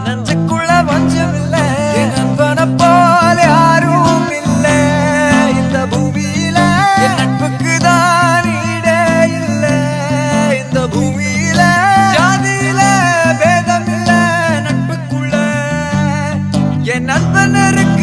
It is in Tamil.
நெஞ்சுக்குள்ள பஞ்சம் இல்ல நண்பனை போல யாரும் இல்ல இந்த பூமியில நட்புக்கு தான் ஈடே இல்ல இந்த பூமியில ஜாதியில பேதம் இல்ல நட்புக்குள்ள என் நண்பன் இருக்கு